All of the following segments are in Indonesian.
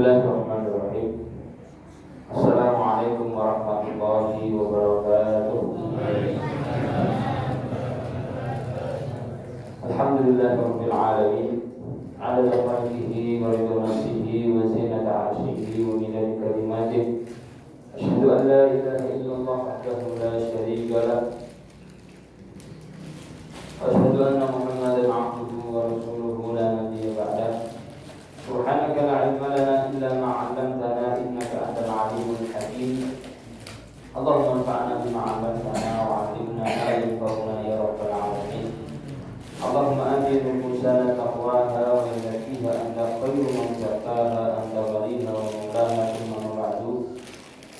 Bismillahirrahmanirrahim. Assalamualaikum warahmatullahi wabarakatuh. Alhamdulillahirabbil alamin. Ala rahmatihi wa ridha nafsihi wa zinata arshihi wa midad kalimatihi. Asyhadu an la ilaha illallah wahdahu la syarika lah. Asyhadu anna Muhammadan abduhu wa rasuluhu la nabiyya ba'dah. Subhanaka la ilma lana illa ma 'allamtana innaka antal alimul hakim. Allahumma anfa'na bima 'allamtana wa 'allimna ma yanfa'una ya rabbal alamin. Allahumma ati nufusana taqwaha wa zakkiha anta khairu man zakkaha anta waliyuha wa maulaha thumma ba'du.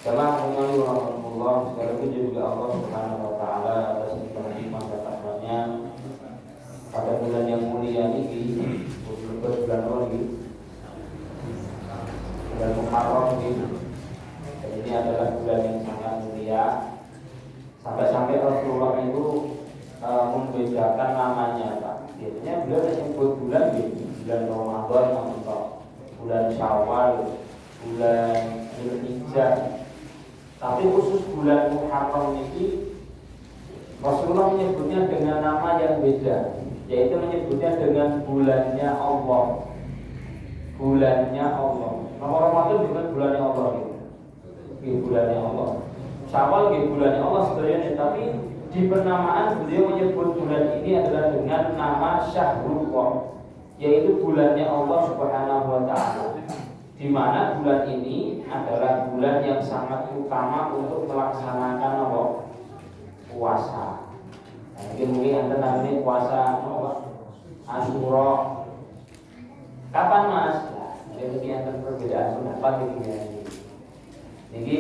Assalamualaikum warahmatullahi wabarakatuh. Segala puji juga Allah Subhanahu wa taala atas nikmat dan rahmat-Nya pada bulan yang mulia ini, bulan ini bulan Muharram ini. Dan ini adalah bulan yang sangat mulia. Sampai-sampai Rasulullah itu membedakan namanya, Pak. Biasanya beliau menyebut bulan ini, bulan Ramadan atau bulan Syawal, bulan Dzulhijjah. Tapi khusus bulan Muharram ini Rasulullah menyebutnya dengan nama yang beda, yaitu menyebutnya dengan bulannya Allah. Bulannya Allah. Nama Ramadan bukan bulannya Allah gitu. Bulannya Allah. Syawal gitu bulannya Allah sebenarnya, tapi di penamaan beliau menyebut bulan ini adalah dengan nama Syahrullah, yaitu bulannya Allah Subhanahu wa taala. Di mana bulan ini adalah bulan yang sangat utama untuk melaksanakan apa? Puasa. Nah, mungkin Anda namanya puasa Asyura. Kapan Mas? Jadi antara perbedaan pendapat ini. Jadi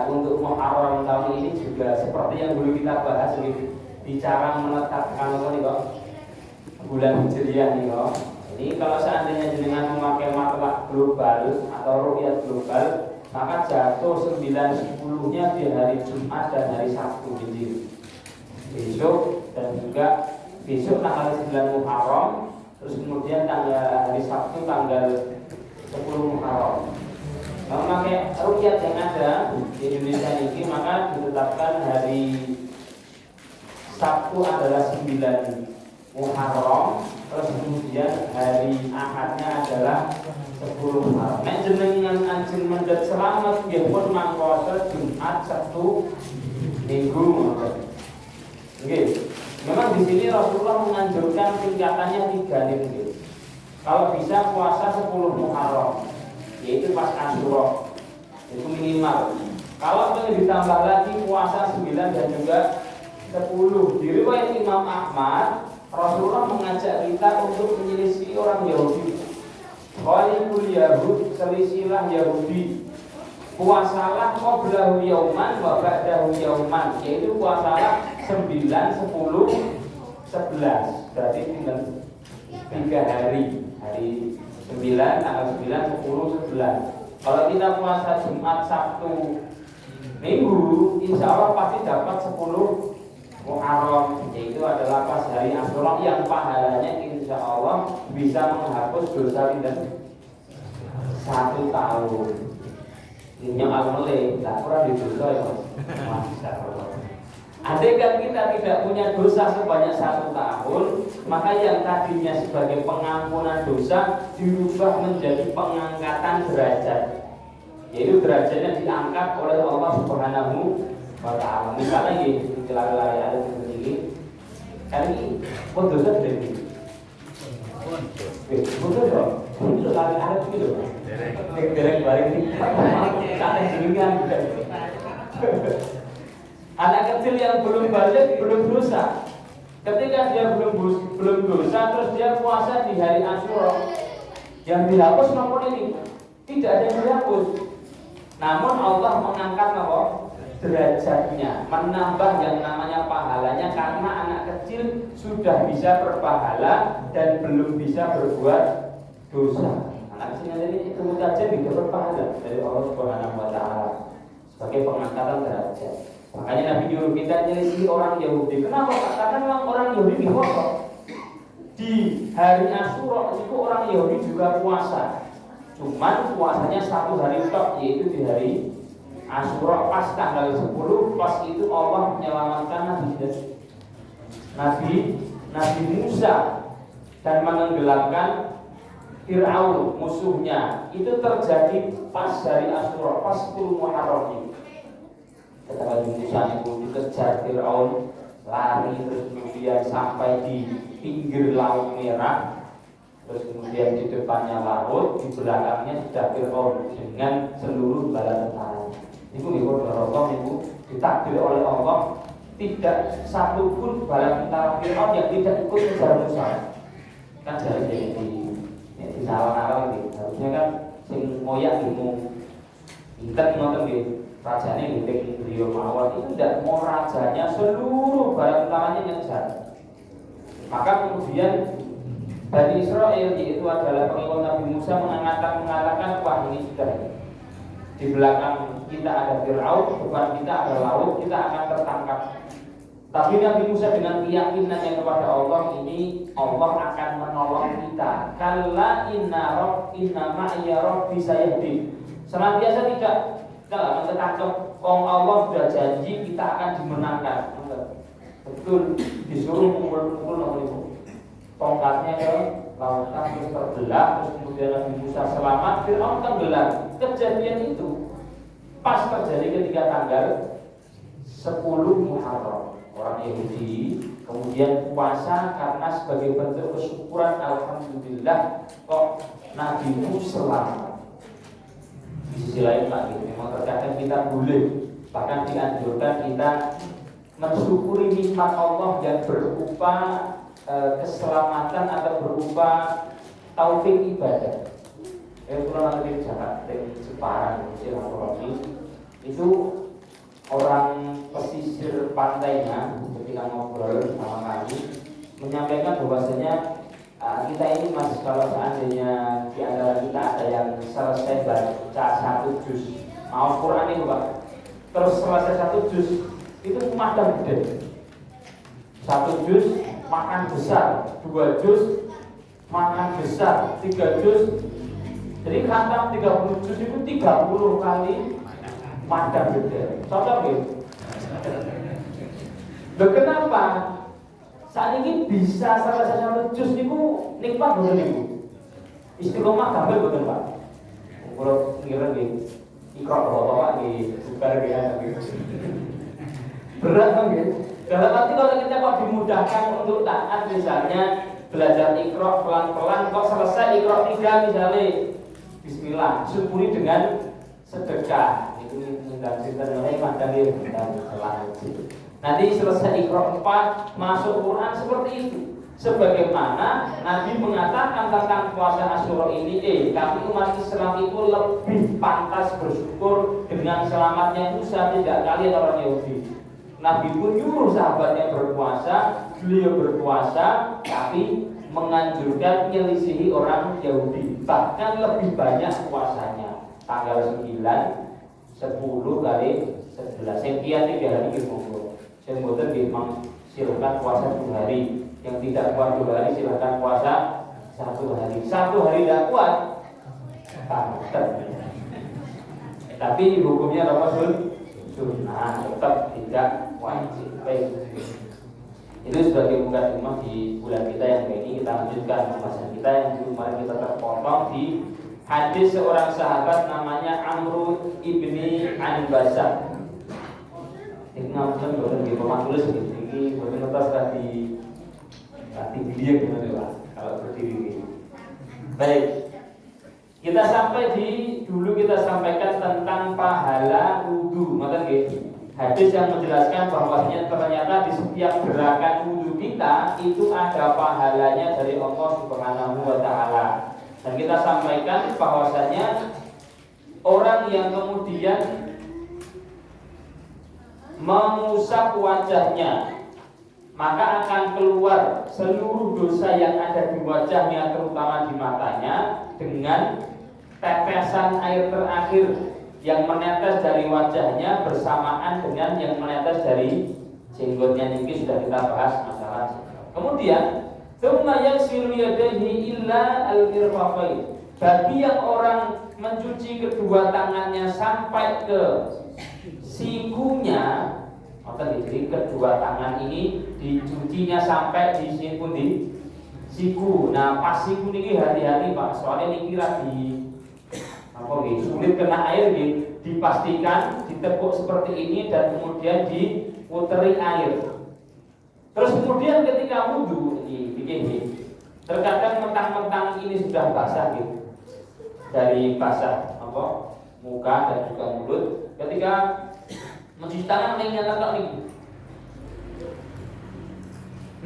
untuk Muharram tahun ini juga seperti yang dulu kita bahas di cara menetapkan apa nih kok bulan Hijriah nih kok. Jadi kalau seandainya jenengan memakai matlak global atau ru'yat global, maka jatuh 9-10-nya di hari Jumat dan hari Sabtu Hijri. Besok dan juga besok tanggal 9 Muharram. Terus kemudian tanggal hari Sabtu tanggal 10 Muharram. Kalau pakai rukyat yang ada di Indonesia ini, maka ditetapkan hari Sabtu adalah 9 Muharram. Terus kemudian hari Ahadnya adalah 10 Muharram. Nek jenengan anjing mendet selamat nggih pun mangkoso Jumat, Sabtu, Minggu. Oke. Memang di sini Rasulullah menganjurkan tingkatannya 3 nih. Kalau bisa puasa 10 Muharram, yaitu pas Asyura, itu minimal. Kalau ingin ditambah lagi puasa 9 dan juga 10. Di riwayat Imam Ahmad, Rasulullah mengajak kita untuk menyelisih orang Yahudi. Qalibul Yahud, selisilah Yahudi. Puasalah qablahu yauman wa ba'dahu yauman, yaitu puasalah 9, 10, 11. Berarti tinggal 3 hari. Hari 9, tanggal 9, 10, 11. Kalau kita puasa Jumat, Sabtu, Minggu, insya Allah pasti dapat 10 Muharram, yaitu adalah pas hari Asyura yang pahalanya insya Allah bisa menghapus dosa dan 1 tahun. Yang al-mulai, tak kurang didosa ya Mas. Andai kan kita tidak punya dosa sebanyak 1 tahun, maka yang tadinya sebagai pengampunan dosa dirubah menjadi pengangkatan derajat, yaitu derajatnya diangkat oleh Allah Subhanahu wa taala. Misalnya di lari-lari ada begini, kan ini pun dosa dari ini. Betul dong, itu lari-lari gitu. Derek balik ini, kata jenengan. Anak kecil yang belum balik belum dosa. Ketika dia belum dosa, terus dia puasa di hari Asyura, yang dihapus nomor ini tidak ada yang dihapus. Namun Allah mengangkat apa? Derajatnya, menambah yang namanya pahalanya karena anak kecil sudah bisa berpahala dan belum bisa berbuat dosa. Anak kecil ini itu saja bisa berpahala dari Allah Subhanahu wa taala sebagai pengangkatan derajat. Makanya Nabi nyuruh kita nyelisih orang Yahudi. Kenapa? Karena orang Yahudi dihormat. Di hari Asyura itu orang Yahudi juga puasa. Cuman puasanya 1 hari tok, yaitu di hari Asyura pas tanggal 10. Pas itu Allah menyelamatkan Nabi Musa dan menenggelamkan Fir'aun musuhnya. Itu terjadi pas hari Asyura, pas 10 Muharram ini. Ketika Nabi Musa itu dikejar Fir'aun, lari terus kemudian sampai di pinggir Laut Merah. Terus kemudian di depannya laut, di belakangnya sudah Fir'aun dengan seluruh bala tentaranya. Itu itu ditakdir oleh Allah, tidak satu pun bala tentara Fir'aun yang tidak ikut kejar Musa. Kan jadi di salah ini. Harusnya kan sing moyak ilmu intet ngoten nggih. Rajane ngiting beliau mawon itu tidak mau rajanya, seluruh bala tentaranya ngejar. Maka kemudian Bani Israel, yaitu adalah pengikut Nabi Musa, mengatakan wah ini sudah di belakang kita ada Fir'aun, depan kita ada laut, kita akan tertangkap. Tapi Nabi Musa dengan keyakinannya kepada Allah, ini Allah akan menolong kita. Kalla inna ma'iya rabbi sayahdi. Senantiasa tidak kalau ketangkep, Allah sudah janji kita akan dimenangkan. Betul, disuruh mukul tongkatnya ke lautan terus terbelah, terus kemudian Nabi Musa selamat, Fir'aun tenggelam. Kejadian itu pas terjadi ketika tanggal 10 Muharram. Orang Yahudi kemudian puasa karena sebagai bentuk kesyukuran, alhamdulillah kok Nabi Musa selamat. Di sisi lain lagi, memang terkadang kita boleh, bahkan dianjurkan kita mensyukuri nikmat Allah yang berupa keselamatan atau berupa taufik ibadah. Pulang dari Jakarta, dari Jepara, itu orang pesisir pantainya ketika ngobrol sama kami menyampaikan bahwasanya kita ini mas, kalau seandainya di antara kita ada yang selesai baca 1 juz mau Quran itu Pak, terus selesai 1 juz itu madam gede. 1 juz makan besar, 2 juz makan besar, 3 juz. Jadi khatam 30 juz itu 30 kali makan gede. Cocok ya? Loh kenapa? Saat ini bisa selesai 1 juz itu nikmat betul ibu. Istiqomah gambar betul Pak. Kalau ngira nih, ikrar bapak nih, bukan ya. Berat kan gitu. Dalam arti kalau kita kok dimudahkan untuk taat, misalnya belajar Iqra pelan-pelan, kok selesai Iqra 3 misalnya bismillah, syukuri dengan sedekah. Itu minta cerita mulai macam ini dan selanjutnya. Nanti selesai Iqra 4 masuk Quran seperti itu. Sebagaimana Nabi mengatakan tentang puasa Asyura ini, kami umat Islam itu lebih pantas bersyukur dengan selamatnya Musa, tidak kalian orang Yahudi. Nabi pun nyuruh sahabatnya berpuasa, beliau berpuasa, tapi menganjurkan menyelisihi orang Yahudi. Bahkan lebih banyak puasanya, tanggal 9, 10 kali 11. Sekian 3 hari ilmu. Saya buatan memang silakan puasa 2 hari. Yang tidak kuat 2 hari silakan puasa 1 hari. 1 hari tidak kuat, tapi hukumnya apa sunnah, tetap tidak wajib. Baik, itu sebagai mukadimah di bulan kita yang ini. Kita lanjutkan pembahasan kita yang kemarin kita terpotong di hadis seorang sahabat namanya Amru ibni Anbasah. Ini ngapain bukan di rumah tulis gitu. Ini bukan atas tadi dia gimana Pak kalau berdiri. Baik, kita sampai dulu kita sampaikan tentang pahala wudu. Maka gitu. Hadis yang menjelaskan bahwasanya ternyata di setiap gerakan wudu kita itu ada pahalanya dari Allah Subhanahu wa taala. Dan kita sampaikan bahwasanya orang yang kemudian mengusap wajahnya, maka akan keluar seluruh dosa yang ada di wajahnya, terutama di matanya, dengan tetesan air terakhir yang menetes dari wajahnya bersamaan dengan yang menetes dari jenggotnya. Ini sudah kita bahas masalah. Kemudian, tsumma yaghsilu yadayhi illa al-mirfaqain. Bagi yang orang mencuci kedua tangannya sampai ke sikunya, jadi kedua tangan ini dicucinya sampai di sini pun di siku. Nah pas siku ini hati-hati Pak, soalnya ini kira di sulit kena air gitu. Dipastikan ditekuk seperti ini dan kemudian diputeri air. Terus kemudian ketika wudhu ini terkadang mentang-mentang ini sudah basah gitu, dari basah muka dan juga mulut, ketika mencuci tangan mengingatkan kok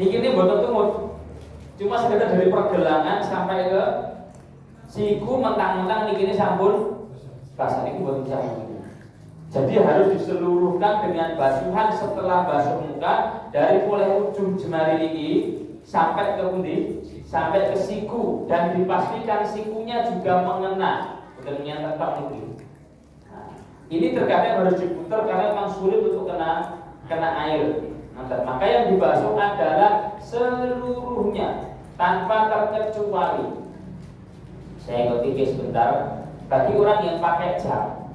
ini boten tumut, cuma sekedar dari pergelangan sampai ke siku mentang-mentang ini sampun basah, ini boten sampun. Jadi harus diseluruhkan dengan basuhan setelah basuh muka dari mulai ujung jemari ini sampai ke pundi, sampai ke siku, dan dipastikan sikunya juga mengena, bukan yang tetap ini. Nah, ini terkadang harus diputar karena memang sulit untuk kena air. Maka yang dibasuh adalah seluruhnya tanpa terkecuali. Saya ngerti sebentar. Bagi orang yang pakai jam,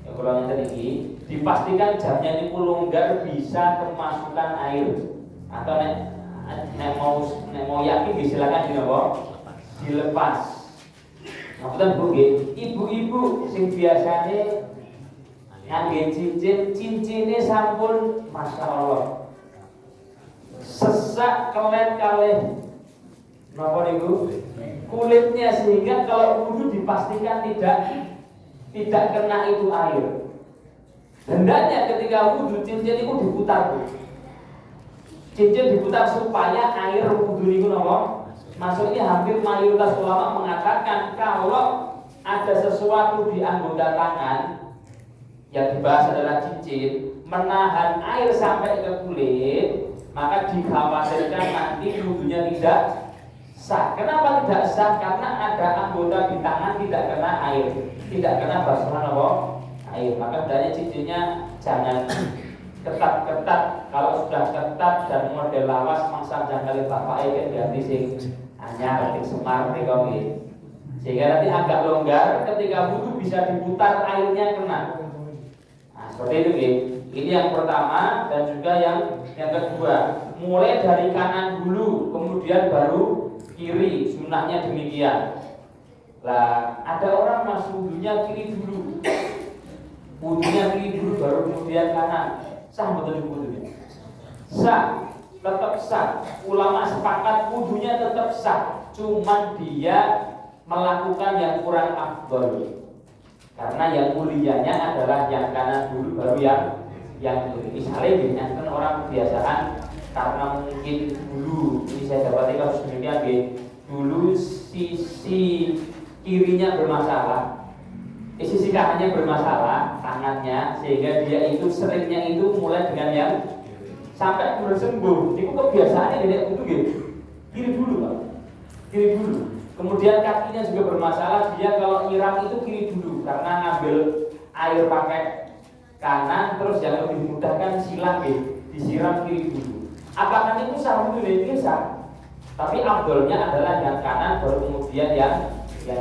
kalau yang tadi dipastikan jamnya ini longgar bisa kemasukan air, atau nek mau yakin silakan dilepas. Nah, bukan Bu, ibu-ibu sing biasanya ngangge cincinnya sampun Masya Allah sesak kelet kalih napa niku kulitnya, sehingga kalau wudhu dipastikan tidak kena itu air. Hendaknya ketika wudhu cincin itu diputar, cincin diputar supaya air wudhu itu maksudnya hampir mayoritas ulama mengatakan kalau ada sesuatu di anggota tangan yang dibahas adalah cincin menahan air sampai ke kulit, maka dikhawatirkan nanti wudhunya tidak sah. Kenapa tidak sah? Karena ada anggota di tangan tidak kena air, tidak kena basuhan air. Maka hendaknya cincinnya jangan ketat-ketat. Kalau sudah ketat dan model lawas, mangsa jangan kali bapak kan ganti sing anyar, sing semar gitu. Sehingga nanti agak longgar, ketika wudhu bisa diputar airnya kena. Nah, seperti itu gitu. Ini yang pertama, dan juga yang kedua. Mulai dari kanan dulu, kemudian baru kiri, sunnahnya demikian. Lah, ada orang mas wudhunya kiri dulu, wudhunya kiri dulu baru kemudian kanan. Sah betul wudhunya? Sah, tetap sah. Ulama sepakat wudhunya tetap sah, cuman dia melakukan yang kurang afdol. Karena yang mulianya adalah yang kanan dulu baru yang kiri. Misalnya kan orang kebiasaan karena mungkin dulu ini saya dapati kasus demikian dulu sisi kirinya bermasalah, sisi kanannya bermasalah tangannya, sehingga dia itu seringnya itu mulai dengan yang sampai sembuh. Itu kebiasaannya dia itu kiri dulu Pak, kiri dulu. Kemudian kakinya juga bermasalah, dia kalau nyiram itu kiri dulu karena ngambil air pakai kanan, terus yang lebih mudah kan silang disiram kiri dulu. Apakah itu sah wudhu? Bisa. Tapi afdolnya adalah yang kanan baru kemudian yang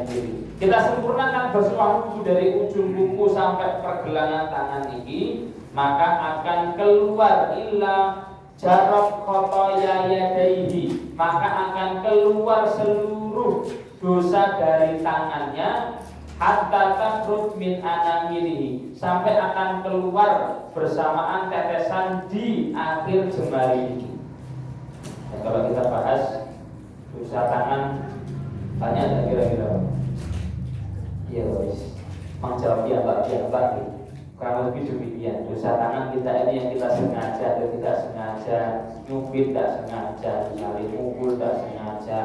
kiri. Kita sempurnakan basuhan wudhu dari ujung kuku sampai pergelangan tangan ini, maka akan keluar illa jarab khotoya yadaihi, maka akan keluar seluruh dosa dari tangannya hatta takhruj min anamilihi, sampai akan keluar bersamaan tetesan di akhir jemari. Nah, kalau kita bahas dosa tangan banyak tak kira-kira? Iya guys, menjawab biar kalau lebih demikian. Dosa tangan kita ini yang kita sengaja atau tidak sengaja, nyubit tak sengaja, misalnya mukul tak sengaja,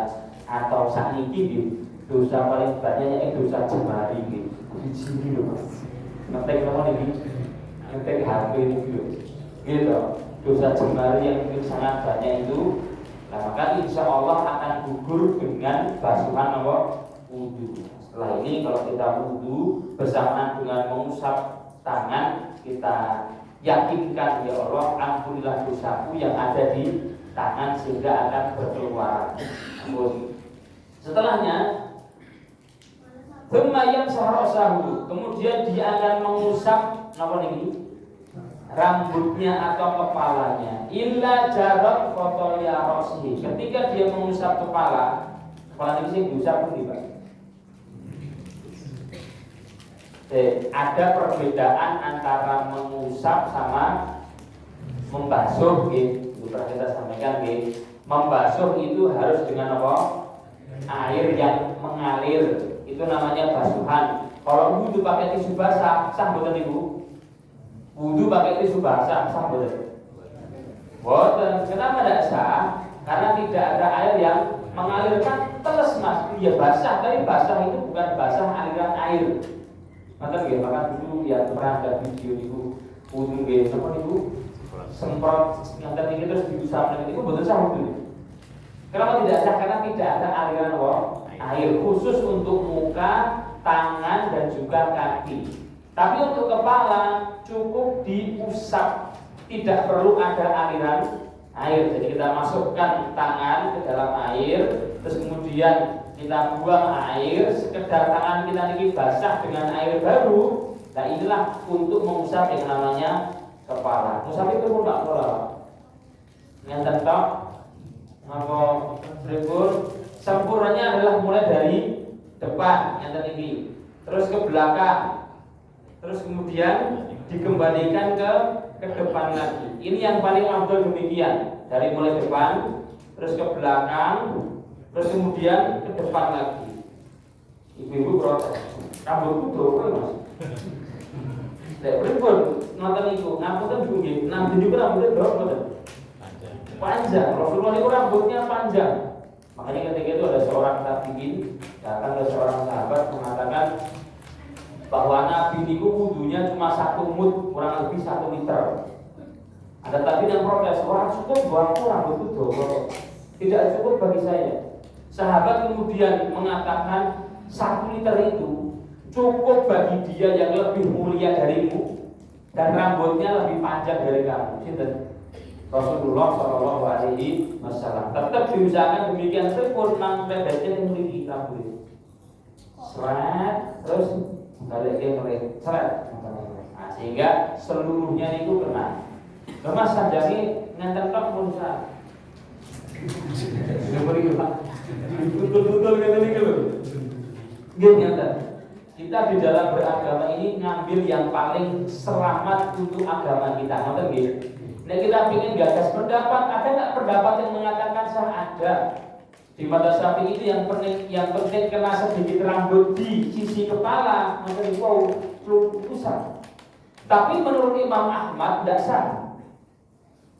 atau sakniki dosa paling banyak dosa jemari gitu. Di sini loh mas, ngetek sama ini, ngetek HP ini gitu. Dosa jemari yang mungkin sangat banyak itu, nah maka insya Allah akan gugur dengan basuhan wudhu. Setelah ini kalau kita wudhu bersamaan dengan mengusap tangan, kita yakinkan ya Allah ampunilah dosaku yang ada di tangan sehingga akan berkeluaran. Setelahnya Tsumma yamsahu ra'sahu, kemudian dia akan mengusap apa ini? Rambutnya atau kepalanya. Illa jarat khotoya ra'sihi. Ketika dia mengusap kepala ini sih diusap pun Pak. Ada perbedaan antara mengusap sama membasuh gitu. Itu pernah kita sampaikan gitu. Membasuh itu harus dengan apa? Air yang mengalir. Itu namanya basuhan. Kalau wudu pakai tisu basah, sah boten Ibu? Wudu pakai tisu basah, sah boten? Boten. Kenapa tidak sah? Karena tidak ada air yang mengalirkan teles Mas. Iya basah, tapi basah itu bukan basah aliran air. Maka nggih, maka dulu ya pernah ada video Ibu wudu nggih, napa Ibu? Semprot ngaten iki terus diusap niku boten sah wudu. Kenapa tidak sah? Karena tidak ada aliran apa? Air khusus untuk muka, tangan dan juga kaki. Tapi untuk kepala cukup diusap, tidak perlu ada aliran air. Jadi kita masukkan tangan ke dalam air, terus kemudian kita buang air, sekedar tangan kita ini basah dengan air baru. Nah inilah untuk mengusap yang namanya kepala. Mengusap itu pun tak pola. Yang tetap apa berikut sempurnanya adalah mulai dari depan yang tadi, terus ke belakang, terus kemudian dikembalikan ke depan lagi. Ini yang paling afdal demikian, dari mulai depan, terus ke belakang, terus kemudian ke depan lagi. Ibu-ibu protes, rambutku doang Mas. Lek pripun ngoten niku, ngapunten Bu nggih, nanti juga rambutnya doang panjang. Rasulullah itu rambutnya panjang. Makanya ketika itu ada seorang tabiin datang ke seorang sahabat mengatakan bahwa Nabi niku wudunya cuma 1 mud, kurang lebih 1 liter. Ada tabiin yang protes, wah cukup buatku rambutku dogo. Tidak cukup bagi saya. Sahabat kemudian mengatakan 1 liter itu cukup bagi dia yang lebih mulia darimu dan rambutnya lebih panjang dari kamu. Sinten? Rasulullah Shallallahu Alaihi Wasallam. Tetap diusahakan demikian sepun nang pedasnya yang memiliki rambut. Seret, terus balik dia melihat seret. Nah, sehingga seluruhnya itu kena. Lemas sanjani ngenten tok pun sah. Betul Pak. Betul kata ini lho. Nggih kita di dalam beragama ini ngambil yang paling selamat untuk agama kita. Ngoten nggih. Nah kita ingin gagas pendapat, ada nggak pendapat yang mengatakan sah? Ada. Di mata Syafi'i itu yang penting kena sedikit rambut di sisi kepala, maka wow, sah. Tapi menurut Imam Ahmad tidak sah.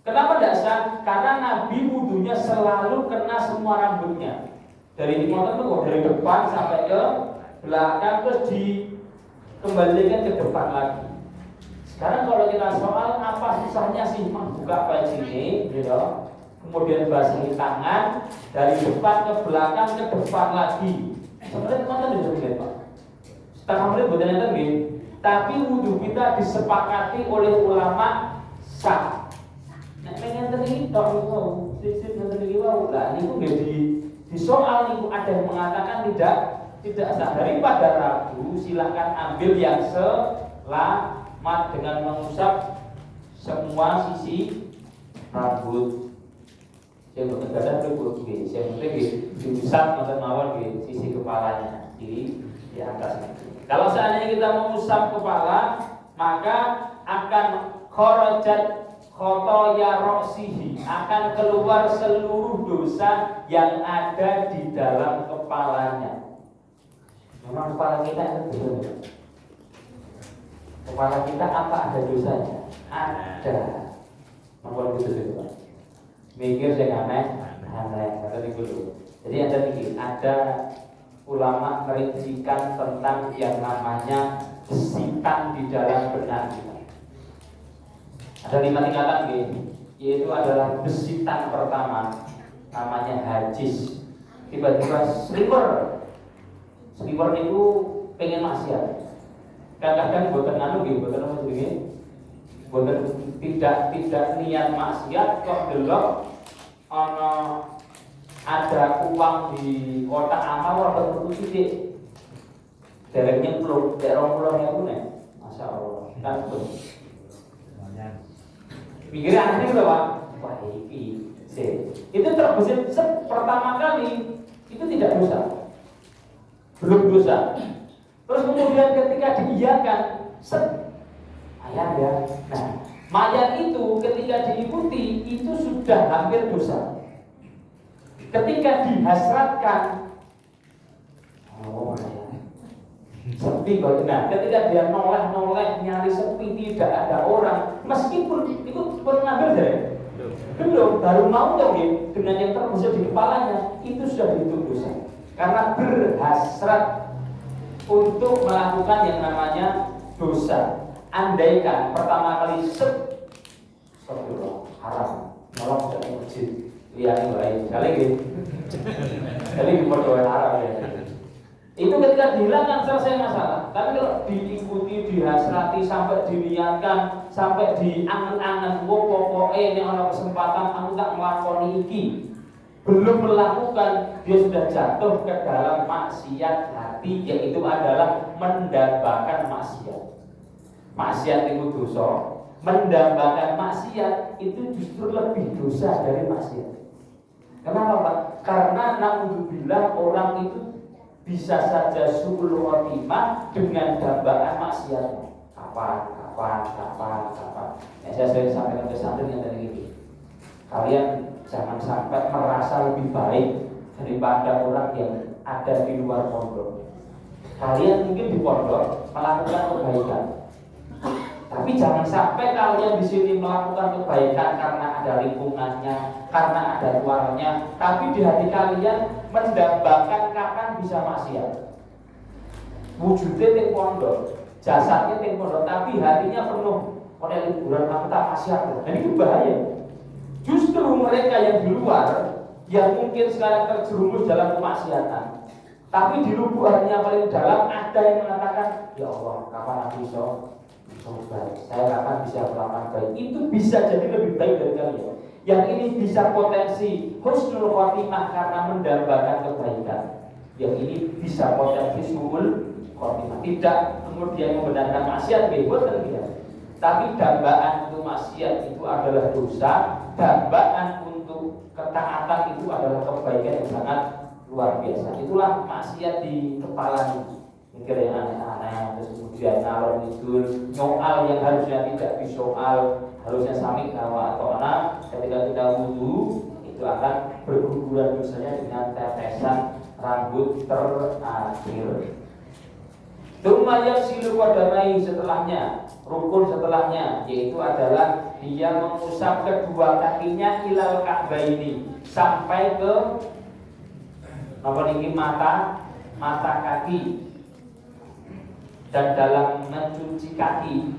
Kenapa tidak sah? Karena Nabi wudunya selalu kena semua rambutnya. Dari dari depan sampai ke belakang terus dikembalikan ke depan lagi. Sekarang kalau kita soal apa susahnya sih buka peci ini, gitu. Kemudian basahi tangan dari depan ke belakang ke depan lagi. Sebenarnya mana bisa Pak? Setengah menit bukan yang tadi. Tapi wudhu kita disepakati oleh ulama sah. Nah, pengen tadi tahu sisi tadi wow. Lah ini pun di soal ini ada yang mengatakan tidak sah. Daripada ragu, silakan ambil yang selamat dengan mengusap semua sisi rambut. Yang berbeda rambut, yang penting diusap atau mawar di sisi kepalanya di atas. Kalau seandainya kita mengusap kepala, maka akan kharajat khotoya roksihi, akan keluar seluruh dosa yang ada di dalam kepalanya. Memang kepala kita itu dosa. Kepala kita apa ada dosanya? Ada. Nomor itu Pak. Mikir saya aneh, kata dulu. Jadi ada ulama merincikan tentang yang namanya besitan di dalam benak kita. Ada 5 tingkatan yaitu adalah besitan pertama namanya hajis. Tiba-tiba sliver itu pengen maksiat. Kadang-kadang boten boten apa jenenge? Boten tidak niat maksiat kok delok ada uang di kotak amal ora perlu sithik. dereng nyemplung, dereng pulang nek. Masya Allah, kan betul. Mikirnya aneh berapa? Wah ini itu terbesit pertama kali itu tidak dosa, belum dosa. Terus kemudian ketika diiyakan, ayat ya. Nah, mayat itu ketika diikuti itu sudah hampir dosa. Ketika dihasratkan, sepi kok. Nah, ketika dia noleh nyari sepi, tidak ada orang, meskipun itu pernah ngambil dari belum, baru mau dong dengan yang terbesit di kepalanya, itu sudah dihitung dosa. Karena berhasrat untuk melakukan yang namanya dosa. Andaikan pertama kali haram, nolong sudah di masjid, lihat baik, kali gitu, kali berdoa haram ya. Itu ketika dihilangkan selesai masalah. Tapi kalau diikuti, dihasrati sampai diniatkan, sampai diangan-angan, pokoknya ini orang kesempatan aku tak melakoni iki, belum melakukan, dia sudah jatuh ke dalam maksiat hati, yaitu adalah mendambakan maksiat. Maksiat itu dosa, mendambakan maksiat itu justru lebih dosa dari maksiat. Kenapa Pak? Karena naudzubillah orang itu bisa saja suul khotimah dengan dambaan maksiat. Kapan? Saya sering sampaikan ke santri yang tadi ini. Kalian jangan sampai merasa lebih baik daripada orang yang ada di luar pondok. Kalian mungkin di pondok melakukan kebaikan, tapi jangan sampai kalian di sini melakukan kebaikan karena ada lingkungannya, karena ada luarnya, tapi di hati kalian mendambakan kapan bisa maksiat. Wujudnya di pondok, jasadnya di pondok, tapi hatinya penuh oleh liburan aku tak maksiat. Dan itu bahaya. Justru mereka yang di luar, yang mungkin sekarang terjerumus dalam kemaksiatan, tapi di lubuk hatinya paling dalam ada yang mengatakan, ya Allah, kapan aku bisa baik, saya kapan bisa melakukan baik. Itu bisa jadi lebih baik dari kalian. Yang ini bisa potensi husnul khotimah karena mendambakan kebaikan. Yang ini bisa potensi suul khotimah. Tidak kemudian membenarkan maksiat, bebas dan tidak. Tapi dambaan untuk maksiat itu adalah dosa, dambaan untuk ketaatan itu adalah kebaikan yang sangat luar biasa. Itulah maksiat di kepala ini. Mikir yang aneh-aneh, terus kemudian ngalor ngidul, nyoal yang harusnya tidak disoal, harusnya sami kawa atau anak. Ketika kita wudu, itu akan berguguran dosanya dengan tetesan rambut terakhir. Tumayang silu qadamai setelahnya, rukun setelahnya, yaitu adalah dia mengusap kedua kakinya ilal ka'baini sampai ke mata kaki. Dan dalam mencuci kaki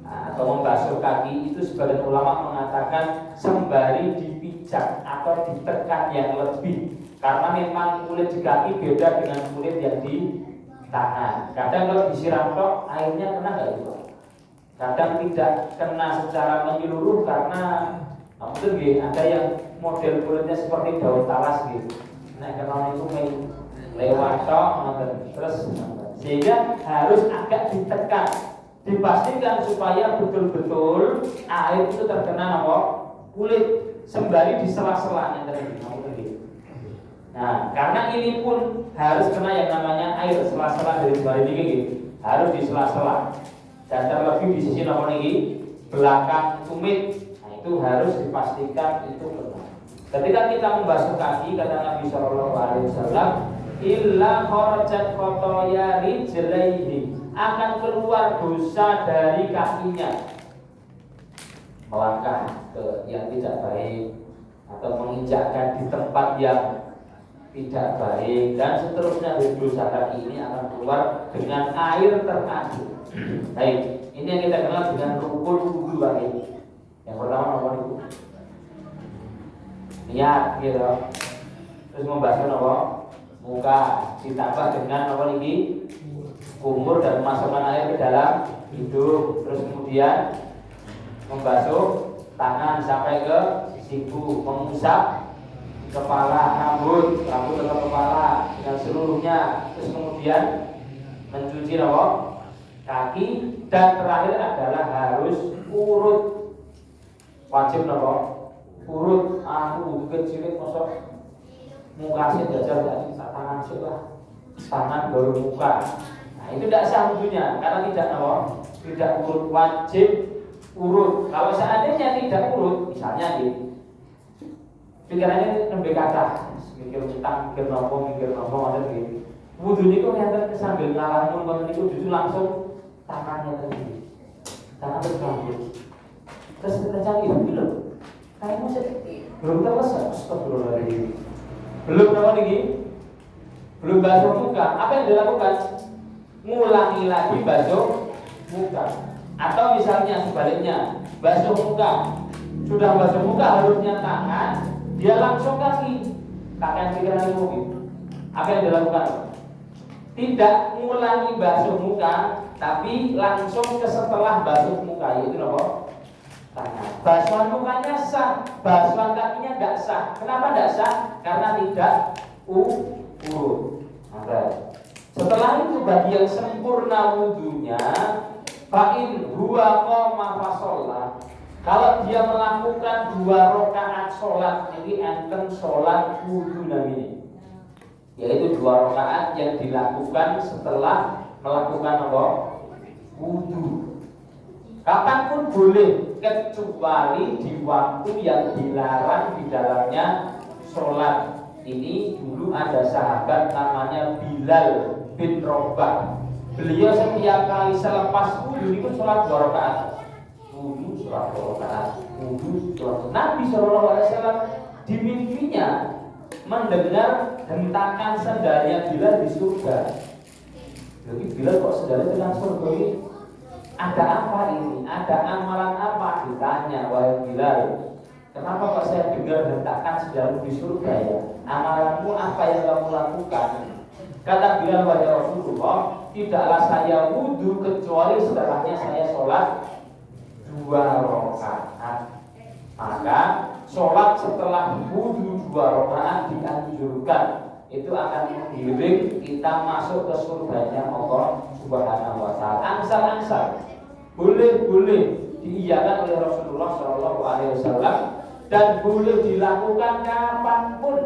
atau membasuh kaki itu sebagian ulama mengatakan sembari dipijak atau ditekan yang lebih, karena memang kulit di kaki beda dengan kulit yang di tangan. Kadang kalau disiram tok airnya kena nggak itu? Kadang tidak kena secara menyeluruh karena mungkin ada yang model kulitnya seperti daun talas gitu. Nah kalau itu lewat tok terus, sehingga harus agak ditekan, dipastikan supaya betul-betul air itu terkena kulit sembari di sela-selanya tadi. Nah, karena ini pun harus kena yang namanya air sela-sela dari sembari ini harus di sela-sela. Dan terlebih di sisi belakang tumit, nah itu harus dipastikan itu benar. Ketika kita membasuh kaki, kata Nabi Shallallahu Alaihi Wasallam, illa kharajat khotoya rijlaihi, akan keluar dosa dari kakinya. Melangkah ke yang tidak baik atau menginjakkan di tempat yang tidak baik dan seterusnya dari dosa kaki ini akan keluar dengan air terakhir. Baik, ini yang kita kenal dengan rukun wudu ini. Yang pertama apa itu? Niat gitu. Terus membasuh apa? Muka, ditambah dengan apa ini? Kumur dan memasukkan air ke dalam hidung. Terus kemudian membasuh tangan sampai ke siku, mengusap kepala, rambut ke kepala dengan seluruhnya. Terus kemudian mencuci apa? Kaki, dan terakhir adalah harus urut. Wajib apa? Urut. Aku kecil masuk muka sih jajal tadi tangan sih lah. Tangan baru muka. Nah, itu tidak sah wudunya karena tidak apa? Tidak urut. Wajib urut. Kalau seandainya tidak urut, misalnya pikirannya lebih kata, mikir tentang mikir nopo ada gitu. Wudu niku ngeten sambil ngalamun ngoten niku justru langsung tangannya tadi. Tangan terganggu. Terus kita cari itu kayak musik. Belum terasa, astagfirullahaladzim. Belum apa nih? Belum basuh muka. Apa yang dilakukan? Ngulangi lagi basuh muka. Atau misalnya sebaliknya, basuh muka. Sudah basuh muka harusnya tangan, dia langsung kaki. Kakek pikiran itu mungkin. Apa yang dilakukan? Tidak mengulangi basuh muka, tapi langsung ke setelah basuh muka, yaitu apa? Tangan. Basuhan mukanya sah, basuhan kakinya tidak sah. Kenapa tidak sah? Karena tidak urut. Setelah itu bagi yang sempurna wudunya, fa'in huwa qoma fasolah. Kalau dia melakukan 2 rakaat sholat, ini enten sholat wudu namanya, yaitu 2 rakaat yang dilakukan setelah melakukan apa? Wudu. Kapanpun boleh, kecuali di waktu yang dilarang di dalamnya sholat. Ini dulu ada sahabat namanya Bilal bin Rabah. Beliau setiap kali selepas wudu itu sholat 2 rakaat. Wudu sholat 2 rakaat. Wudu sholat. Nabi SAW di mimpinya mendengar hentakan sendalnya Bilal di surga. Jadi Bilal kok sendalnya dengan surga ini? Ada apa ini? Ada amalan apa? Ditanya, wahai Bilal, kenapa kok saya dengar hentakan sendalmu di surga ya? Amalanmu apa yang kamu lakukan? Kata Bilal, wahai Rasulullah, tidaklah saya wudu kecuali setelahnya saya sholat 2 rakaat. Maka sholat setelah wudu 2 rakaat dianjurkan. Itu akan mengiring kita masuk ke surganya Allah Subhanahu wa ta'ala. Angsal-angsal boleh diiyakan oleh Rasulullah SAW dan boleh dilakukan kapanpun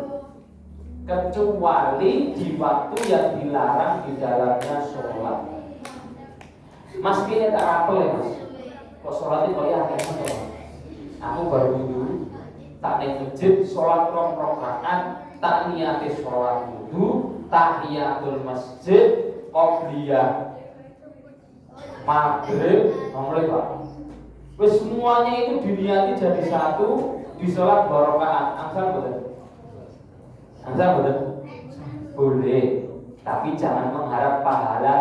kecuali di waktu yang dilarang di dalamnya sholat. Mas kini tak rapel ya mas? Kok sholat itu ya aku baru wudu, tak naik masjid sholat 2 rakaat, tak niati sholat wudu, tahiyatul masjid, qobliyah maghrib, nomor Pak. Wes semuanya itu diniati jadi satu di sholat 2 rakaat. Angsal betul? Angsal betul? Boleh, tapi jangan mengharap pahala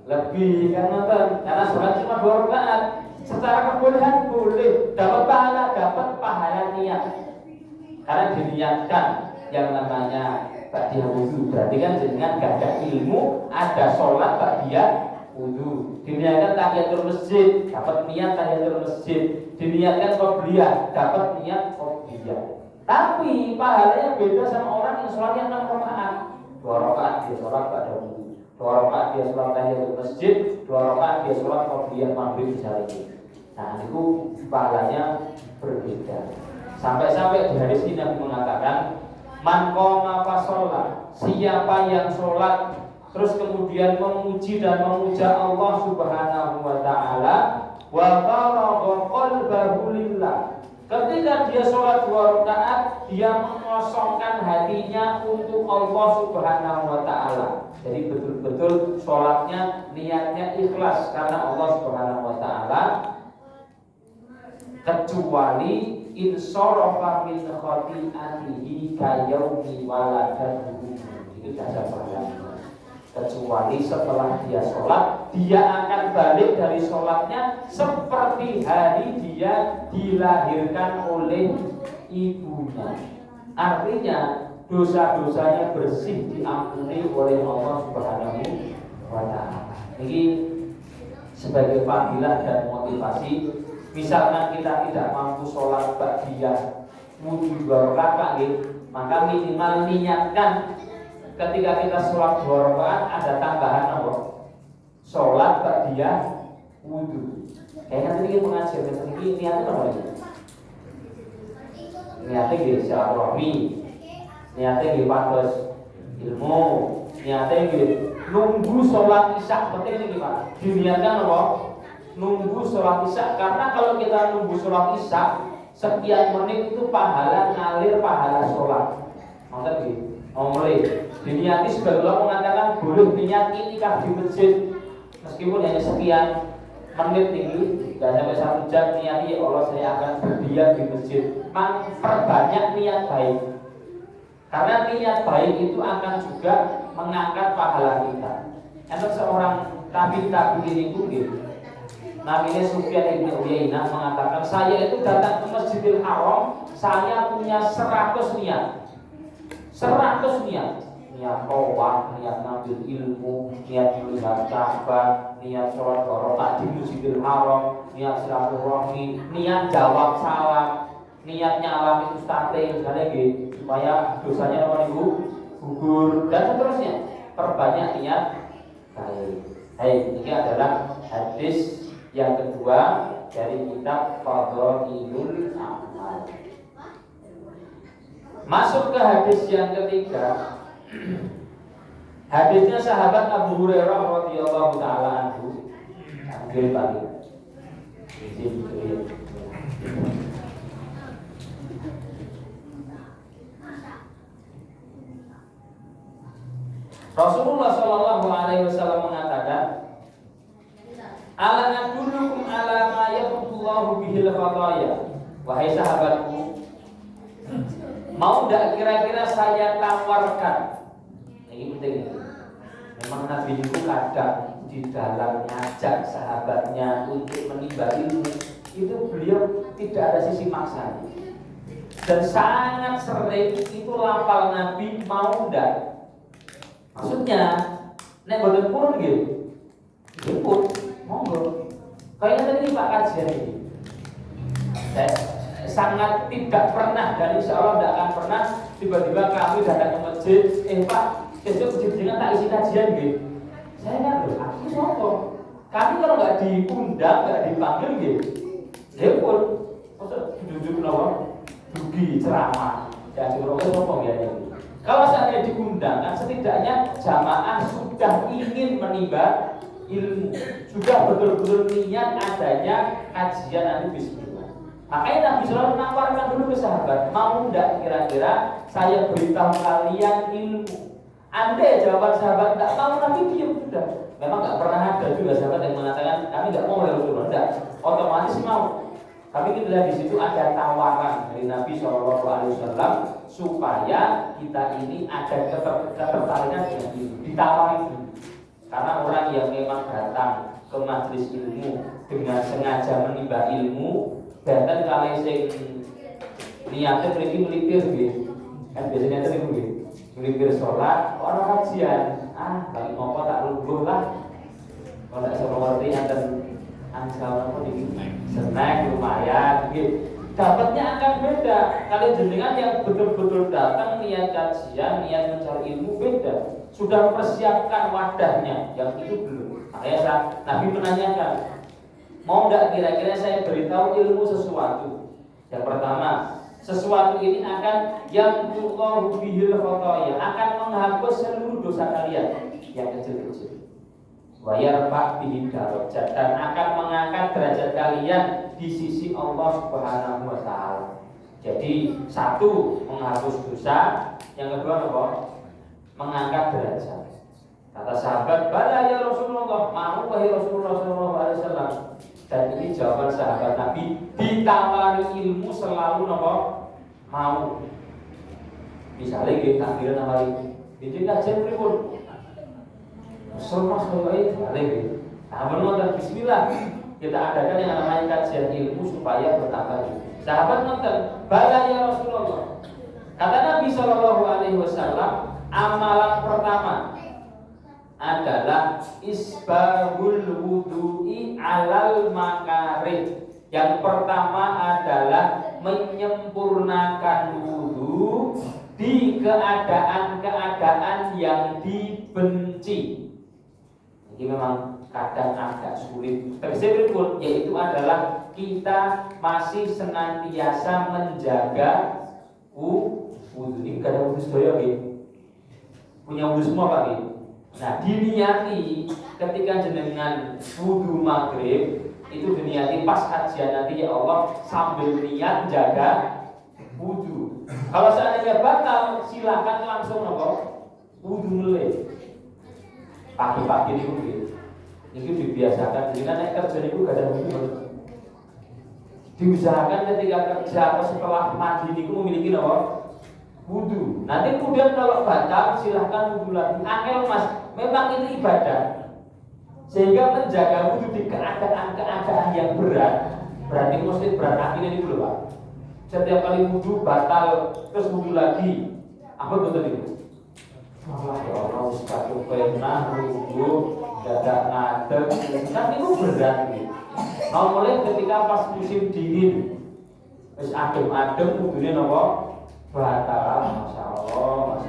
lebih kan nonton. Karena sholat cuma 2 rakaat. Secara kebolehan boleh, dapat pahala niat. Karena diniatkan yang namanya ba'diyah wudu. Berarti kan dengan gak ada ilmu, ada sholat ba'diyah wudu. Diniatkan tahiyatul masjid, dapat niat tahiyatul masjid. Diniatkan qobliyah, dapat niat qobliyah. Tapi pahalanya beda sama orang yang sholatnya 6 rakaat. 2 rakaat dia sholat ba'da wudu, 2 rakaat dia sholat tahiyatul masjid, 2 rakaat dia sholat qobliyah maghrib misalnya. Nah itu pahalanya berbeda. Sampai-sampai di hadis ini Nabi mengatakan, man qoma fasolah, siapa yang sholat terus kemudian memuji dan memuja Allah Subhanahu wa ta'ala, wa faragha qalbahu lillah. Ketika dia sholat 2 rakaat, dia mengosongkan hatinya untuk Allah Subhanahu wa ta'ala. Jadi betul-betul sholatnya niatnya ikhlas karena Allah Subhanahu wa ta'ala. Kecuali insorofa min khati'atihi kayaumi waladatuhu. Itu dasar pahalanya. Kecuali setelah dia sholat, dia akan balik dari sholatnya seperti hari dia dilahirkan oleh ibunya. Artinya dosa-dosanya bersih, diampuni oleh Allah Subhanahu wa ta'ala. Ini sebagai fadilah dan motivasi. Misalkan kita tidak mampu sholat ba'diyah wudu 2 rakaat, maka minimal niatkan ketika kita sholat 2 rakaat ada tambahan apa? sholat ba'diyah wudu. Kayaknya tadi pengajian ini niatnya apa lagi? Niatnya nggih silaturahmi, niatnya nggih pados ilmu, niatnya nggih nunggu sholat isya. Penting ini gimana? Diniatkan apa? Nunggu sholat isya. Karena kalau kita nunggu sholat isya sekian menit itu pahala ngalir pahala sholat. Maksudnya gini, mulai diniati sebagai ulama mengatakan boleh niat itikaf di masjid meskipun hanya sekian menit tinggi, gak sampai 1 jam niati ya Allah saya akan berdiam di masjid. Perbanyak niat baik. Karena niat baik itu akan juga mengangkat pahala kita. Ada seorang tabi'in itu gitu. Namanya Sufyan bin Uyainah mengatakan saya itu datang ke Masjidil Haram, saya punya 100 niat. 100 niat. Niat tawaf, niat ngambil ilmu, niat melihat Ka'bah, niat sholat barokah di Masjidil Haram, niat silaturahmi, niat jawab salam, niat nyalami ustadz misalnya gitu, supaya dosanya apa ibu gugur dan seterusnya. Perbanyak niat baik. Ini adalah hadis yang kedua dari kitab Fadhailul A'mal. Masuk ke hadis yang ketiga. Hadisnya sahabat Abu Hurairah radhiyallahu taala anhu. Ambil balik. Rasulullah Shallallahu Alaihi Wasallam mengatakan, "Ala nadullukum ala ma yaqulullahu bihil khataya." Wahai sahabatku, mau tidak kira-kira saya tawarkan? Ini penting. Memang Nabi itu kadang di dalam ngajak sahabatnya untuk menimba ilmu itu beliau tidak ada sisi maksa. Dan sangat sering itu lafal Nabi mau ndak. Maksudnya, nek boten purun nggih. Nggih pun, monggo. Kayaknya tadi Pak kajian ini. Sangat tidak pernah dan insya Allah tidak akan pernah tiba-tiba kami datang ke masjid, Pak, besok masjid tak isi kajian gitu. Saya kan loh, aku sopo. Kami kalau nggak diundang, nggak dipanggil gitu, ya pun, maksud duduk nopo, dugi ceramah, dan diurus sopo ya ini. Kalau saya diundang, kan setidaknya jamaah sudah ingin menimba ilmu, sudah betul-betul niat adanya kajian nanti bismillah. Makanya Nabi selalu menawarkan dulu ke sahabat, mau tidak kira-kira saya beritahu kalian ilmu? Andai jawaban sahabat tidak mau, Nabi diam sudah. Memang nggak pernah ada juga sahabat yang mengatakan kami nggak mau ya Rasulullah, tidak. Otomatis mau. Tapi kita lihat di situ ada tawaran dari Nabi Shallallahu Alaihi Wasallam supaya kita ini ada ketertarikan dengan ilmu, ditawari. Karena orang yang memang datang ke majelis ilmu dengan sengaja menimba ilmu, dan kalau saya niatnya pergi melipir gitu, kan biasanya itu gitu, melipir sholat, orang kajian, bagi ngopo tak lungguh lah, kalau tidak seperti antar ansal apa ini, snack lumayan, gitu. Dapatnya akan beda. Kalau jenengan yang betul-betul datang niat kajian, niat mencari ilmu beda. Sudah mempersiapkan wadahnya, yang itu belum. Makanya Nabi menanyakan, mau tidak kira-kira saya beritahu ilmu sesuatu? Yang pertama, sesuatu ini akan yang Allahu bihil khataya, akan menghapus seluruh dosa kalian yang kecil-kecil. Wa yarfa bihi darajat, dan akan mengangkat derajat kalian di sisi Allah Subhanahu wa taala. Jadi satu, menghapus dosa, yang kedua apa? Mengangkat derajat. Kata sahabat, "Bala ya Rasulullah," mau wahai Rasulullah sallallahu alaihi wasallam. Dan ini jawaban sahabat Nabi, ditawari ilmu selalu apa? Mau. Misalnya kita takbiran sama itu kajian pripun? Semua sebagai balik. Nah, menonton bismillah. Kita adakan yang namanya kajian ilmu supaya bertambah. Sahabat nonton, "Bala ya Rasulullah." Kata Nabi Shallallahu alaihi wasallam, amalan pertama adalah isbahul wudu'i alal makarih. Yang pertama adalah menyempurnakan wudu di keadaan-keadaan yang dibenci. Ini memang kadang agak sulit. Tersebut yaitu adalah kita masih senantiasa menjaga wudhu. Ini gak ada wudhu sedaya gitu. Punya wudhu semua Pak gitu. Nah diniati ketika jenengan wudhu maghrib itu diniati pas kajian nanti ya Allah sambil niat jaga wudhu. Kalau seandainya batal silakan langsung wudhu mulai pagi-pagi itu gitu. Itu dibiasakan, jadi naik kerja itu gak ada wudhu. Diusahakan ketika kerja atau setelah mandi itu memiliki wudhu. Nanti kemudian kalau batal silahkan wudhu lagi. Angel mas, memang itu ibadah. Sehingga menjaga wudhu di keadaan yang berat, berarti mesti berat akhirnya itu loh Pak. Setiap kali wudhu batal terus wudhu lagi, apa betul itu? Allah ya Allah, Ustaz pernah wudhu dadak ngadeg, kan itu berat gitu. Mau mulai ketika pas musim dingin, terus adem-adem wudhunya batal, masya Allah.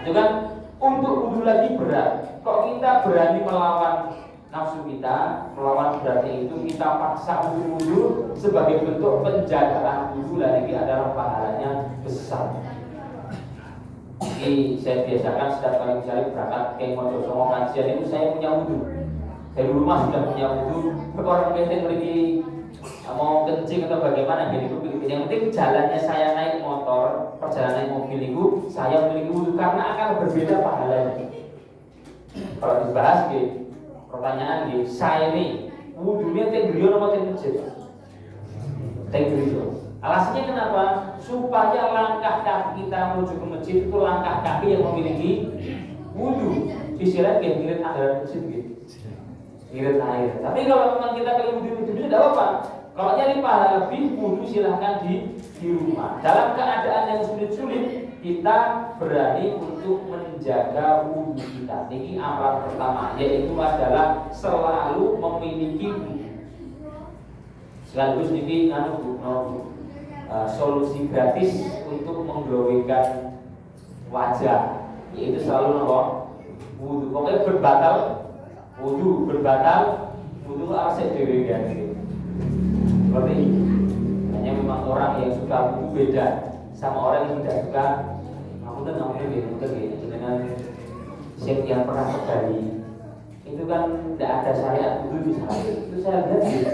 Itu kan untuk wudhu lagi berat. Kok kita berani melawan nafsu kita, melawan beratnya itu kita paksa wudhu sebagai bentuk penjagaan wudhu lagi adalah pahalanya besar. Jadi saya biasakan setiap kali misalnya berangkat ke Pondok kajian itu saya punya wudhu. Dari rumah sudah punya wudhu. Orang biasa memiliki mau kencing atau bagaimana jadi yang penting jalannya saya naik motor, perjalanan naik mobil itu saya memiliki wudhu karena akan berbeda pahalanya. Kalau dibahas gitu, pertanyaan gitu, saya ini wudhunya tenggriyo atau masjid? Tenggriyo. Alasannya kenapa? Supaya langkah kaki kita menuju ke masjid itu langkah kaki yang memiliki wudhu. Istilahnya kayak ngirit anggaran masjid gitu, ngirit air. Tapi kalau memang kita ke wudhu tidak apa-apa. Kalau nyari pahala lebih, wudhu silahkan di rumah. Dalam keadaan yang sulit-sulit, kita berani untuk menjaga wudhu kita. Ini amalan pertama, yaitu adalah selalu memiliki wudhu. Sekaligus ini solusi gratis untuk mengglowingkan wajah, yaitu selalu wudhu. Pokoknya wudhu harus dewe kan. Seperti itu. Hanya memang orang yang suka wudhu beda sama orang yang tidak suka. Namun gitu dengan chef yang pernah terjadi itu kan tidak ada syariat wudhu di sana. Itu saya lihat gitu.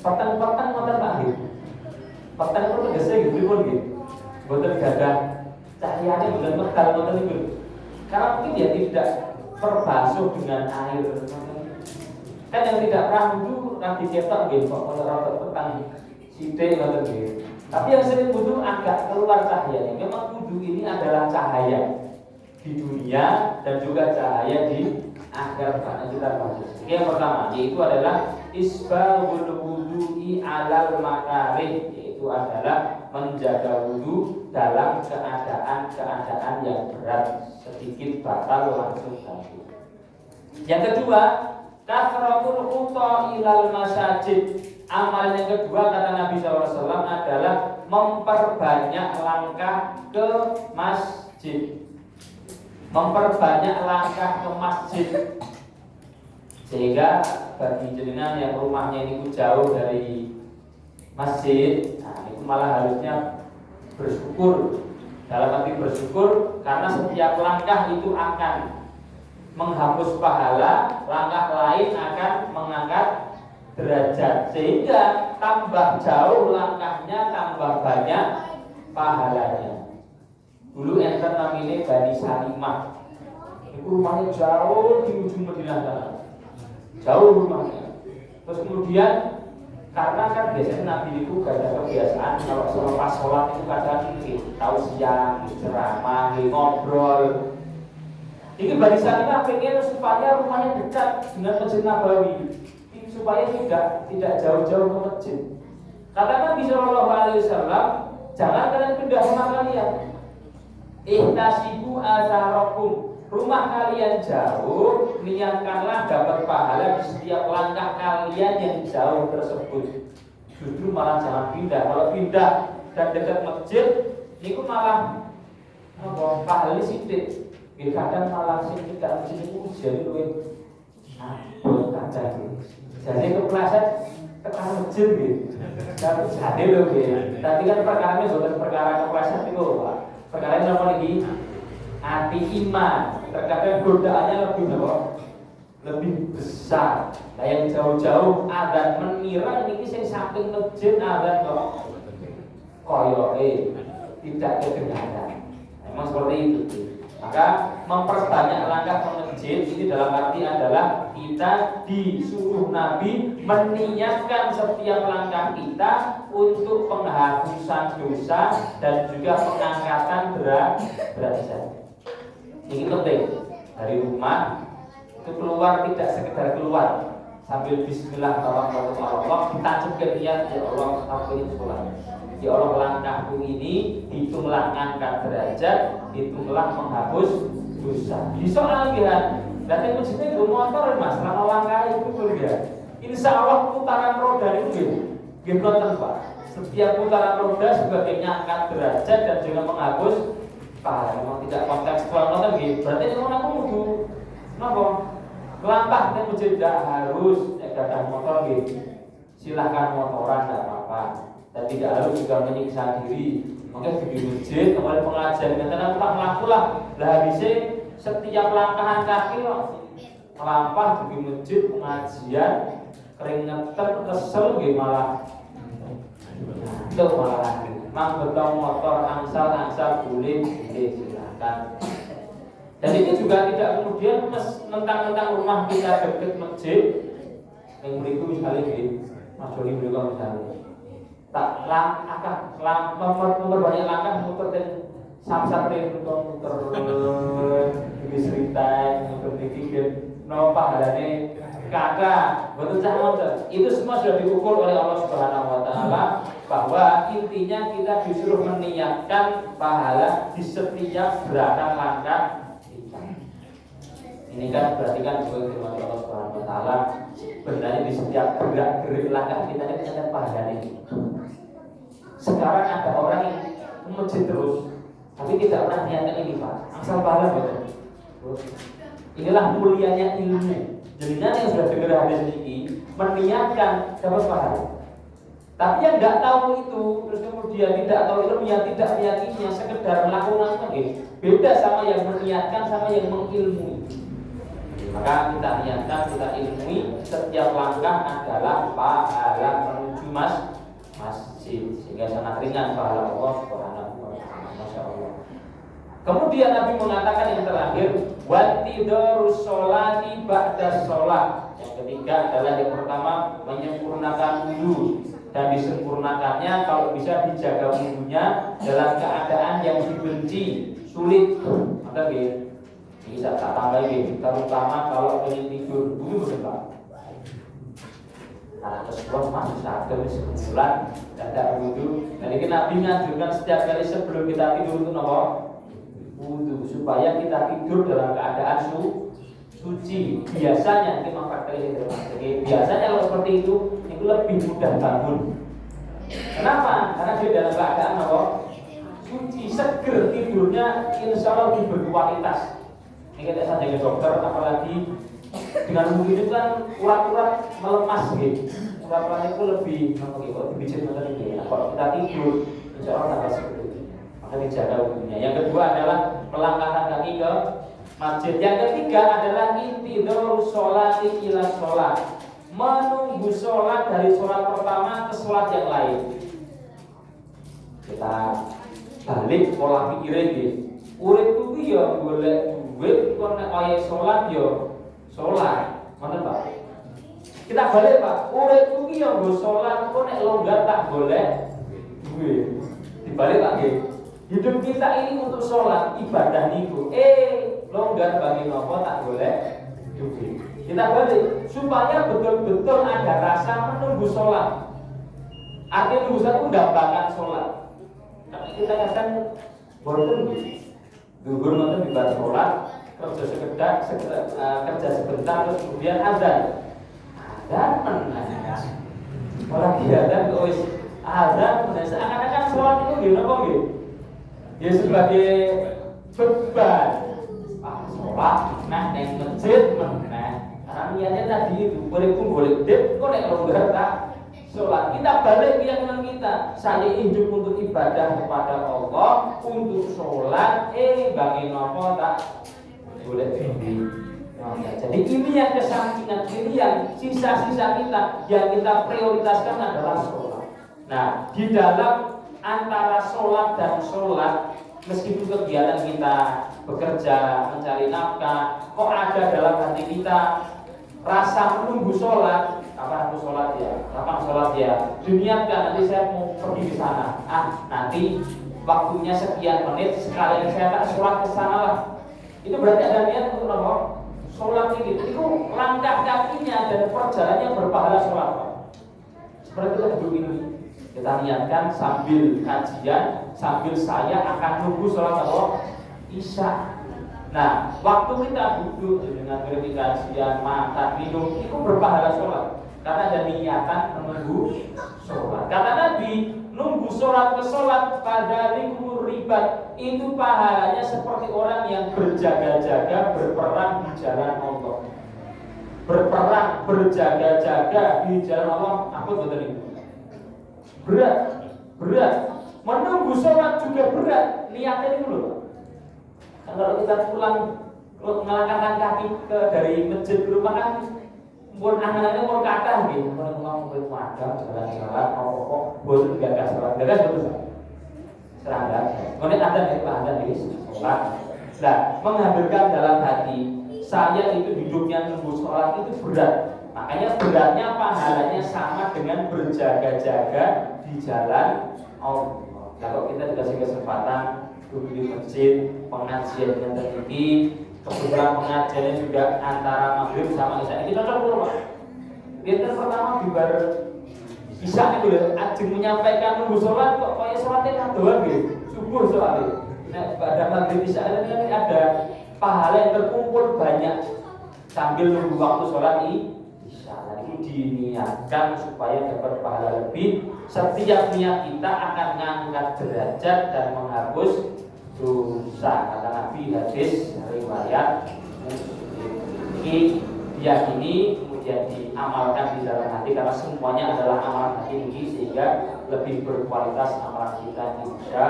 Petang-petang motor Pak gitu. Petang itu tegasnya gitu pun gitu. Boten gadah cahyanya bukan metal motor itu. Karena mungkin dia tidak terbasuh dengan air. Kan yang tidak pernah wudhu nanti cetak gitu, kalau petang sidik motor gitu. Tapi yang sering wudhu agak keluar cahayanya. Memang wudhu ini adalah cahaya di dunia dan juga cahaya di akhirat. Karena kita bahas. Yang pertama yaitu adalah isbahul wudhu'i alal makarih, yaitu adalah menjaga wudhu dalam keadaan yang berat, sedikit batal langsung ganti. Yang kedua, kasratul khuta ilal masajid. Amalan yang kedua kata Nabi SAW adalah memperbanyak langkah ke masjid. Memperbanyak langkah ke masjid. Sehingga bagi jenengan yang rumahnya ini jauh dari masjid, nah itu malah harusnya bersyukur. Dalam arti bersyukur karena setiap langkah itu akan menghapus pahala, langkah lain akan mengangkat derajat, sehingga tambah jauh langkahnya tambah banyak pahalanya. Dulu enten namanya Bani Salimah, itu rumahnya jauh di ujung Madinah sana, jauh rumahnya. Terus kemudian karena kan biasanya Nabi itu gak ada kebiasaan kalau selepas sholat itu kadang tahu siang, ceramah, ngobrol. Ini Bani Salimah pengen supaya rumahnya dekat dengan Masjid Nabawi, supaya tidak jauh-jauh ke masjid. Kata Nabi SAW, jangan kalian pindah rumah kalian. Ihtasibu atharakum, rumah kalian jauh, niatkanlah dapat pahala di setiap langkah kalian yang jauh tersebut. Justru malah jangan pindah. Kalau pindah dan dekat masjid, itu malah pahala sidik. Kadang malah sing tidak masjid itu jadi abot kadang. Jadi kepleset tekan masjid gitu. Tapi jadi lho gitu. Tapi kan perkaranya bukan perkara kepleset itu, Pak. Perkara ini apa lagi? Hati iman. Terkadang godaannya lebih besar. Nah yang jauh-jauh adzan mengira ini sing samping masjid adzan kok koyoke tidak kedengaran. Memang seperti itu. Maka memperbanyak langkah ke masjid ini dalam arti adalah kita disuruh Nabi meniatkan setiap langkah kita untuk penghapusan dosa dan juga pengangkatan derajat. Ini penting. Dari rumah itu keluar tidak sekedar keluar sambil bismillah Allah kita juga niat ya Allah aku ini sholat. Ya Allah langkahku ini hitunglah angkat derajat, hitunglah menghapus dosa. Di soal lihat, dan yang mestinya itu motor mas, lama langkah itu ya. Insya Allah putaran roda itu gitu Pak. Setiap putaran roda sebagainya angkat derajat dan juga menghapus pahala. Memang tidak kontekstual nonton gitu. Berarti memang aku butuh, kenapa? Langkah yang masjid tidak harus ada motor gitu. Silahkan motoran tidak apa-apa. Dan tidak harus juga menyiksa diri. Maka di masjid kembali pengajian dan tenang melakulah. Lah bisa setiap langkahan kaki melampah di masjid pengajian keringetan kesel gimana itu malah mang betong motor angsal boleh silakan. Dan itu juga tidak kemudian mentang-mentang rumah kita dekat masjid yang berikut misalnya gitu Mas Joni berikut misalnya tak memperbanyak langkah muter dan samsat muter lebih cerita muter dikit no pahalanya kakak betul sahabat itu semua sudah diukur oleh Allah Subhanahu Wa Taala bahwa intinya kita disuruh meniatkan pahala di setiap gerakan langkah kita. Ini kan berarti kan firman Allah Subhanahu Wa Taala sebenarnya di setiap gerak-gerik langkah kita ini ada pahalanya. Sekarang ada orang yang masjid terus, tapi tidak pernah niatkan ini Pak. Asal pahala betul. Inilah mulianya ilmu. Jadinya yang sudah dengar hadis ini meniatkan dapat pahala. Tapi yang nggak tahu itu, terus kemudian tidak tahu ilmu yang tidak meyakininya, sekedar melakukan beda sama yang meniatkan sama yang mengilmui. Maka kita niatkan, kita ilmui setiap langkah adalah pahala menuju masjid sehingga sangat ringan pahala Allah Subhanahu wa taala. Masyaallah. Kemudian Nabi mengatakan yang terakhir watidorus sholati ba'da sholat. Yang ketiga adalah yang pertama menyempurnakan wudu dan disempurnakannya kalau bisa dijaga wudunya dalam keadaan yang dibenci, sulit. Maka bisa tak tambah terutama kalau ingin tidur wudu betul. Nah, terus masuk sakit sebulan tidak wudu. Dan ini Nabi menganjurkan setiap kali sebelum kita tidur itu apa? Wudu supaya kita tidur dalam keadaan suci. Biasanya memang faktor ini biasanya kalau seperti itu lebih mudah bangun. Kenapa? Karena dia dalam keadaan apa? Suci, seger tidurnya, insya Allah lebih berkualitas. Ini kita saja ke dokter, apalagi dengan umum itu kan urat-urat melemas gitu. Urat-urat itu lebih dibijit macam ini. Nah, kalau kita tidur, insya Allah tambah seperti itu. Maka dijaga wudunya. Yang kedua adalah melangkahkan kaki ke masjid. Yang ketiga adalah intidorus sholati ila sholat, menunggu sholat dari sholat pertama ke sholat yang lain. Kita balik pola pikirnya gitu. Urip kuwi ya golek duit, kok nek kaya sholat ya sholat, mana Pak? Kita balik Pak, urip kuwi ya nggo sholat, kok nek longgar tak boleh duit. Dibalik Pak nggih. Hidup kita ini untuk sholat, ibadah niku. Longgar bagi nopo tak boleh duit. Kita balik supaya betul-betul ada rasa menunggu sholat. Artinya menunggu sholat itu mendapatkan sholat. Tapi kita kadang boten gitu. Duhur nonton di bawah sholat, kerja sebentar terus kemudian azan menanya orang biasa terus azan menanya seakan-akan sholat itu gimana kok gitu ya sebagai beban sholat nah yang masjid karena Nah, niatnya tadi itu boleh pun boleh dep, boleh longgar tak sholat. Kita balik keyakinan kita. Saya hidup untuk ibadah kepada Allah, untuk sholat. Bagi nopo tak boleh tinggi. Nah, jadi ini yang kesampingan, ini yang sisa-sisa kita yang kita prioritaskan adalah sholat. Nah, di dalam antara sholat dan sholat, meskipun kegiatan kita bekerja, mencari nafkah, kok ada dalam hati kita rasa menunggu sholat. Kapan aku sholat ya? Kapan sholat ya? Diniatkan nanti saya mau pergi ke sana. Nanti waktunya sekian menit sekalian saya akan sholat ke sana lah. Itu berarti ada niat untuk apa? Sholat ini. Itu langkah kakinya dan perjalanannya berpahala sholat. Seperti itu hidup ini. Kita niatkan sambil kajian, sambil saya akan nunggu sholat Isya. Nah, waktu kita duduk dengan kajian, makan, minum, itu berpahala sholat. Karena ada niatan menunggu sholat. Kata Nabi, nunggu sholat ke sholat pada likur ribat, itu pahalanya seperti orang yang berjaga-jaga berperang di jalan Allah. Berperang, berjaga-jaga di jalan Allah. Apa betul ini? Berat. Menunggu sholat juga berat. Niatnya ini dulu. Kalau kita pulang melangkahkan kaki dari masjid ke rumah kan, pun angan-angan pun kata gitu, pun ngomong bermadam jalan-jalan, kok boleh gagas betul. Serangga. Kemudian ada di sholat. Nah, menghadirkan dalam hati saya itu hidupnya nunggu sholat itu berat. Makanya beratnya pahalanya sama dengan berjaga-jaga di jalan Allah. Kalau kita dikasih kesempatan duduk di masjid, pengajian yang tertinggi, kebetulan pengajiannya juga antara maghrib sama isya. Ini cocok dulu Pak. Kita pertama bibar isya nih boleh ajeng menyampaikan nunggu sholat kok kayak sholatnya kan doang gitu. Subuh soalnya. Nah, pada maghrib isya ini ada pahala yang terkumpul banyak sambil nunggu waktu sholat isya. Ini diniatkan supaya dapat pahala lebih. Setiap niat kita akan mengangkat derajat dan menghapus dosa. Kata Nabi hadis riwayat ini diyakini kemudian diamalkan di dalam hati karena semuanya adalah amalan hati ini sehingga lebih berkualitas amalan kita insya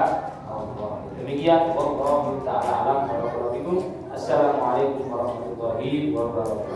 Allah. Demikian wallahu ta'ala alam wa Assalamualaikum warahmatullahi wabarakatuh.